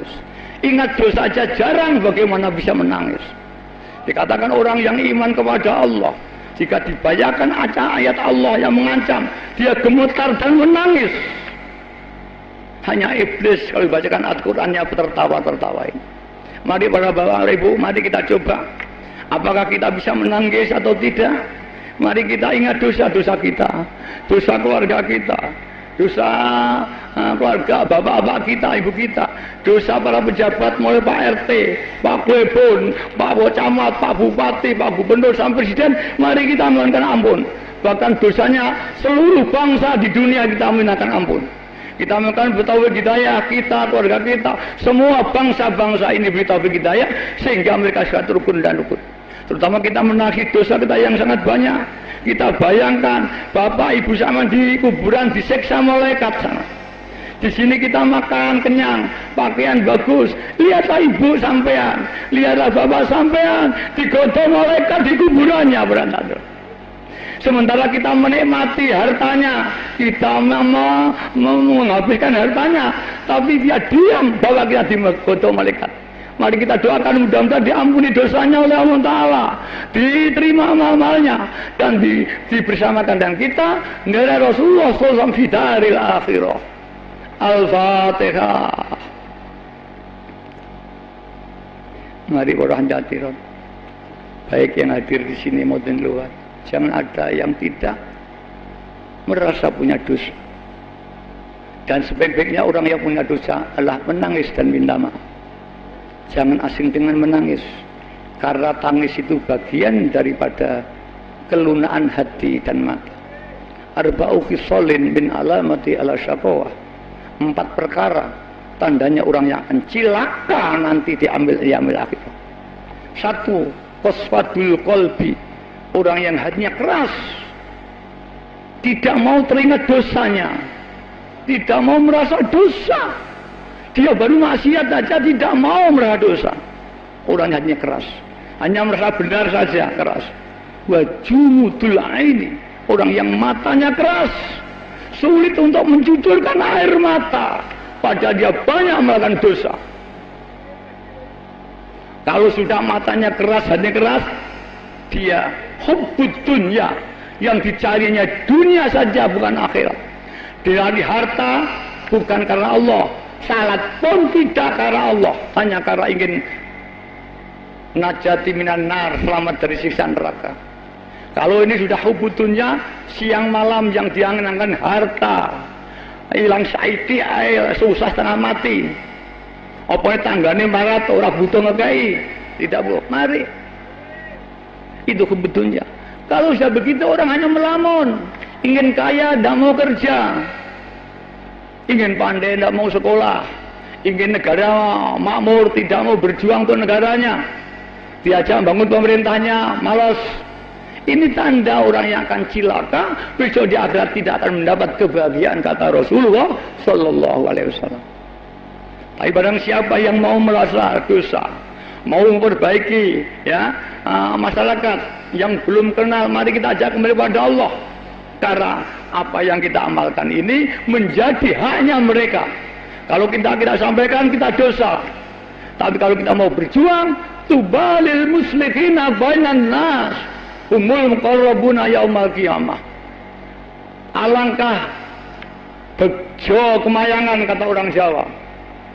menangis. Ingat dosa saja jarang, bagaimana bisa menangis? Dikatakan orang yang iman kepada Allah, jika dibacakan ayat Allah yang mengancam, dia gemetar dan menangis. Hanya iblis kalau dibacakan Al-Qur'annya tertawa-tertawain. Mari para bapak ibu, mari kita coba. Apakah kita bisa menangis atau tidak? Mari kita ingat dosa-dosa kita, dosa keluarga kita, dosa keluarga bapak-bapak kita, ibu kita, dosa para pejabat mulai Pak RT, Pak Bebon, Pak Camat, Pak Bupati, Pak Gubernur sampai Presiden. Mari kita mohonkan ampun. Bahkan dosanya seluruh bangsa di dunia kita mintakan ampun. Kita mohonkan bertauhid hidayah kita, keluarga kita, semua bangsa-bangsa ini bertauhid hidayah sehingga mereka sudah rukun dan rukun. Terutama kita menagih dosa kita yang sangat banyak. Kita bayangkan bapak ibu sama di kuburan disiksa malaikat sana. Di sini kita makan kenyang, pakaian bagus. Lihatlah ibu sampean, lihatlah bapak sampean digodong malaikat di kuburannya berantakan. Sementara kita menikmati hartanya, kita mau menghabiskan hartanya, tapi dia diam bahwa kita digodong malaikat. Mari kita doakan mudah-mudahan diampuni dosanya oleh Allah Ta'ala, diterima amal-amalnya, dan dibersamakan dengan kita dengan Rasulullah SAW fi daril akhirah. Al-Fatihah. Mari orang hadirin, baik yang hadir di sini maupun luar, jangan ada yang tidak merasa punya dosa. Dan sebaik-baiknya orang yang punya dosa adalah menangis dan minta maaf. Jangan asing dengan menangis, karena tangis itu bagian daripada kelunaan hati dan mata. Arba'u khisalin min alamati ala syaqawah. 4 perkara tandanya orang yang akan cilaka nanti diambil akhirah. 1, qaswatul qalbi, orang yang hatinya keras, tidak mau teringat dosanya, tidak mau merasa dosa. Dia baru maksiat saja tidak mau merasa dosa. Orang hatinya keras, hanya merasa benar saja keras. Wajumudul aini, orang yang matanya keras, sulit untuk mencucurkan air mata, padahal dia banyak melakukan dosa. Kalau sudah matanya keras, hatinya keras, dia hubbud dunya, yang dicarinya dunia saja bukan akhirat. Dicari harta bukan karena Allah, salat pun tidak karena Allah, hanya karena ingin najati minan nar, selamat dari siksa neraka. Kalau ini sudah hubudunya, siang malam yang diangan-angan harta, hilang saiki, susah setengah mati. Apa tanggane marat, orang butuh ngegai, tidak boleh. Mari, itu hubudunya. Kalau sudah begitu orang hanya melamun, ingin kaya, tidak mau kerja. Ingin pandai, tidak mau sekolah. Ingin negara makmur, tidak mau berjuang untuk negaranya. Diajak bangun pemerintahnya, malas. Ini tanda orang yang akan cilaka, besok di akhirat tidak akan mendapat kebahagiaan, kata Rasulullah Sallallahu Alaihi Wasallam. Tapi barang siapa yang mau merasa dosa, mau memperbaiki ya masyarakat yang belum kenal, mari kita ajak kembali pada Allah. Karena apa yang kita amalkan ini menjadi haknya mereka. Kalau kita sampaikan, kita dosa. Tapi kalau kita mau berjuang, tubalil muslimina bainan nas humul muqarrabuna yaumal qiyamah. Alangkah bejo kemayangan, kata orang Jawa,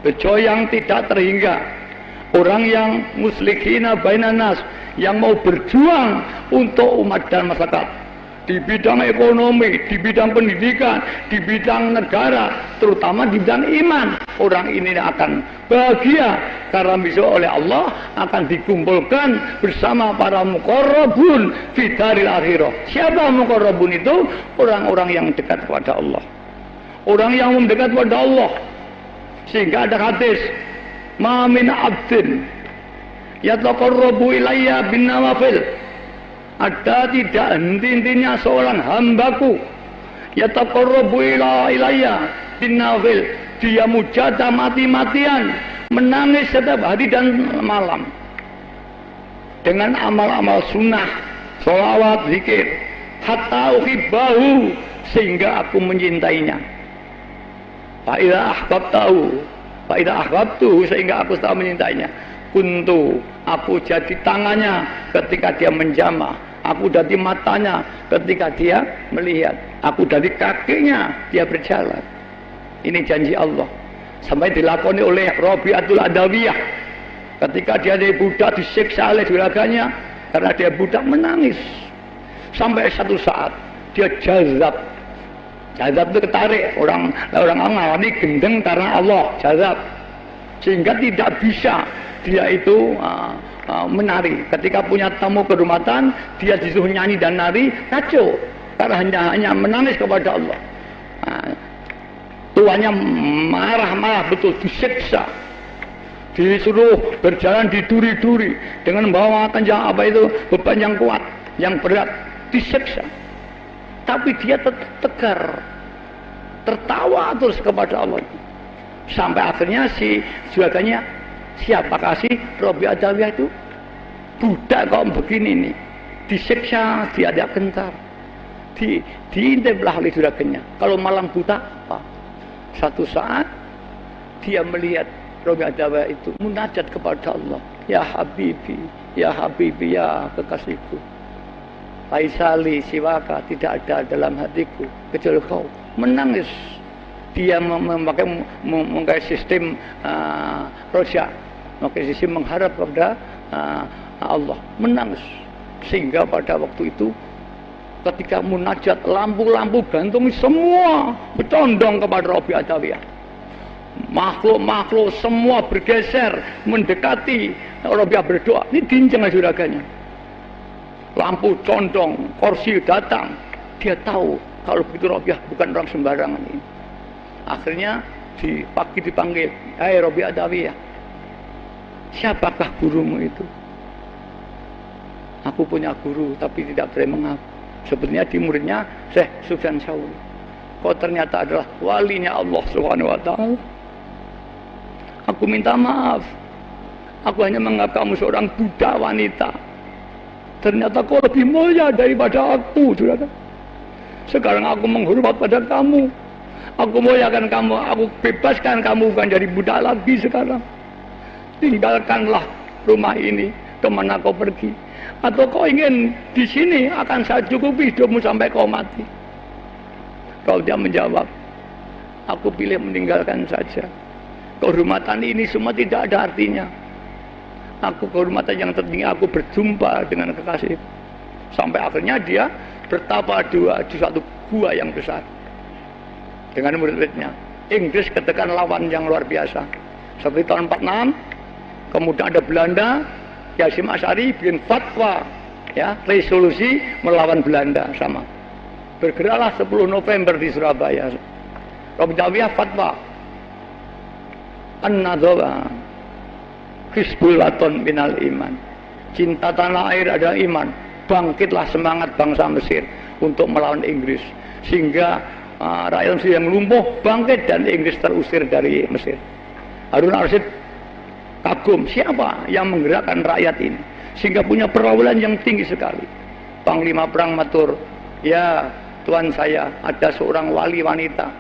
bejo yang tidak terhingga, orang yang muslimina bainan nas, yang mau berjuang untuk umat dan masyarakat di bidang ekonomi, di bidang pendidikan, di bidang negara, terutama di bidang iman. Orang ini akan bahagia karena besok oleh Allah akan dikumpulkan bersama para muqarrabun fi daril akhirah. Siapa muqarrabun itu? Orang-orang yang dekat kepada Allah, orang yang mendekat kepada Allah. Sehingga ada hadis, ma min abdin yataqarrabu ilayya bin nawafil, ada tidak henti-hentinya seorang hambaku yataqarrabu ilayya bin nawafil, dia mujadah mati-matian, menangis setiap hari dan malam dengan amal-amal sunnah, sholawat, zikir, hatta uhibbahu, sehingga aku mencintainya. Fa idza ahbabtahu, Fa idza ahbabtu, sehingga aku setelah menyintainya, kuntu, aku jadi tangannya ketika dia menjamah, aku jadi matanya ketika dia melihat, aku jadi kakinya dia berjalan. Ini janji Allah. Sampai dilakoni oleh Rabi'atul Adawiyah ketika dia dari budak disiksa oleh juraganya karena dia budak menangis. Sampai satu saat dia jazab. Jazab itu ketarik, orang ngalami gendeng karena Allah, jazab. Sehingga tidak bisa dia itu menari. Ketika punya tamu kehormatan, dia disuruh nyanyi dan nari, kacau. Karena hanya menangis kepada Allah. Tuannya marah-marah betul, disiksa. Disuruh berjalan di duri-duri dengan membawa kenjang beban yang kuat, yang berat, disiksa. Tapi dia tetap tegar, tertawa terus kepada Allah. Sampai akhirnya si juraganya, siapa kasih Rabi Adawiyah itu? Budak kok begini nih, disiksa, dia ada gentar, diintiplah oleh juraganya. Kalau malam buta apa? Satu saat dia melihat Rabi Adawiyah itu munajat kepada Allah, ya Habibi, ya Habibi, ya kekasihku, Faisali siwaka, tidak ada dalam hatiku kecuali kau. Menangis. Dia memakai sistem roja, memakai sistem mengharap kepada Allah. Menangis. Sehingga pada waktu itu ketika munajat, lampu-lampu gantung semua bercondong kepada Rabi Adawiyah. Makhluk-makhluk semua bergeser mendekati Rabi berdoa. Ini dinceng juraganya. Lampu condong, kursi datang. Dia tahu kalau begitu Rabi'ah bukan orang sembarangan ini. Akhirnya pagi dipanggil, hai Rabi Adawiyah, siapakah gurumu itu? Aku punya guru tapi tidak boleh mengaku. Sebenarnya di muridnya Syekh Sufyan Tsauri. Kau ternyata adalah walinya Allah Subhanahu wa Ta'ala. Aku minta maaf. Aku hanya menganggap kamu seorang budak wanita. Ternyata kau lebih mulia daripada aku, saudara. Sekarang aku menghormat pada kamu. Aku muliakan kamu. Aku bebaskan kamu bukan jadi budak lagi sekarang. Tinggalkanlah rumah ini. Kemana kau pergi? Atau kau ingin di sini akan saya cukupi hidupmu sampai kau mati? Kalau dia menjawab, aku pilih meninggalkan saja. Kehormatan ini semua tidak ada artinya. Aku kehormatan yang tertinggi, aku berjumpa dengan kekasih. Sampai akhirnya dia bertapa dua di suatu gua yang besar dengan murid-muridnya. Inggris ketekan lawan yang luar biasa. Seperti tahun 46, kemudian ada Belanda, Hasyim Asy'ari bikin fatwa, ya, resolusi melawan Belanda sama. Bergeraklah 10 November di Surabaya. Rabi Adawiyah fatwa. An-nadhawa Hizbul Waton minal iman. Cinta tanah air adalah iman. Bangkitlah semangat bangsa Mesir untuk melawan Inggris. Sehingga rakyat Mesir yang lumpuh bangkit dan Inggris terusir dari Mesir. Harun al-Rasyid kagum, siapa yang menggerakkan rakyat ini? Sehingga punya perwakilan yang tinggi sekali. Panglima perang matur, ya Tuan saya, ada seorang wali wanita.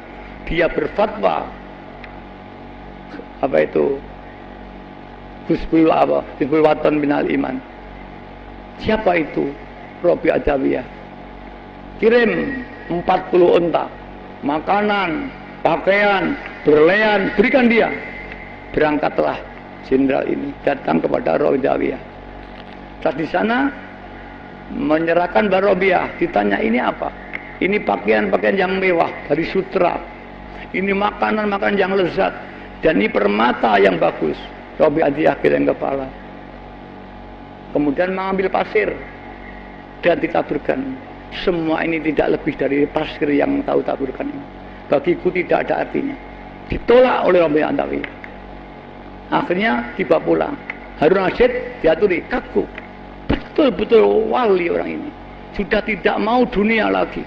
Dia berfatwa, apa itu? Hizbul Waton minal iman. Siapa itu? Rabi Adawiyah. Kirim 40 unta, makanan, pakaian, berlian, berikan dia. Berangkatlah jenderal ini datang kepada Rabi Adawiyah. Saat di sana menyerahkan Barobiyah, ditanya ini apa? Ini pakaian-pakaian yang mewah dari sutra. Ini makanan-makanan yang lezat dan ini permata yang bagus. Rabi Adawiyah geleng kepala. Kemudian mengambil pasir dan ditaburkan. Semua ini tidak lebih dari pasir yang tahu taburkan ini. Bagiku tidak ada artinya. Ditolak oleh Rabi Adawiyah. Akhirnya tiba pulang. Harun al-Rasyid diaturi, kaku. Betul-betul wali orang ini. Sudah tidak mau dunia lagi.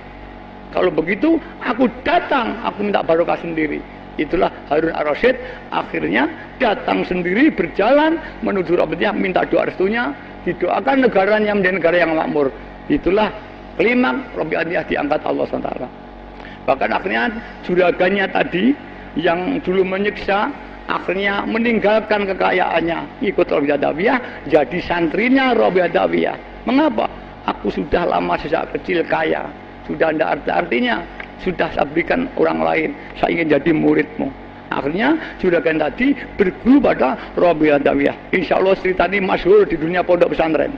Kalau begitu, aku datang, aku minta barokah sendiri. Itulah Harun al-Rasyid akhirnya datang sendiri berjalan menuju Rabi'ah, minta doa restunya, didoakan negaranya menjadi negara yang makmur. Itulah klimaks Rabi'ah diangkat Allah SWT. Bahkan akhirnya juraganya tadi yang dulu menyiksa akhirnya meninggalkan kekayaannya, ikut Robi Adawiyah, jadi santrinya Robi Adawiyah. Mengapa? Aku sudah lama sejak kecil kaya, sudah tidak artinya, sudah saya berikan orang lain, saya ingin jadi muridmu. Akhirnya sudah kan tadi berguru pada Robi Adawiyah. Insya Allah cerita ini masyhur di dunia pondok pesantren.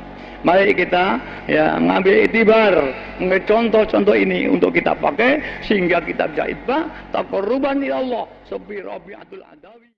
Mari kita ya ngambil itibar, ngambil contoh-contoh ini untuk kita pakai sehingga kita bisa itba taqarruban ila Allah. Seperti Rabi'atul Adawi.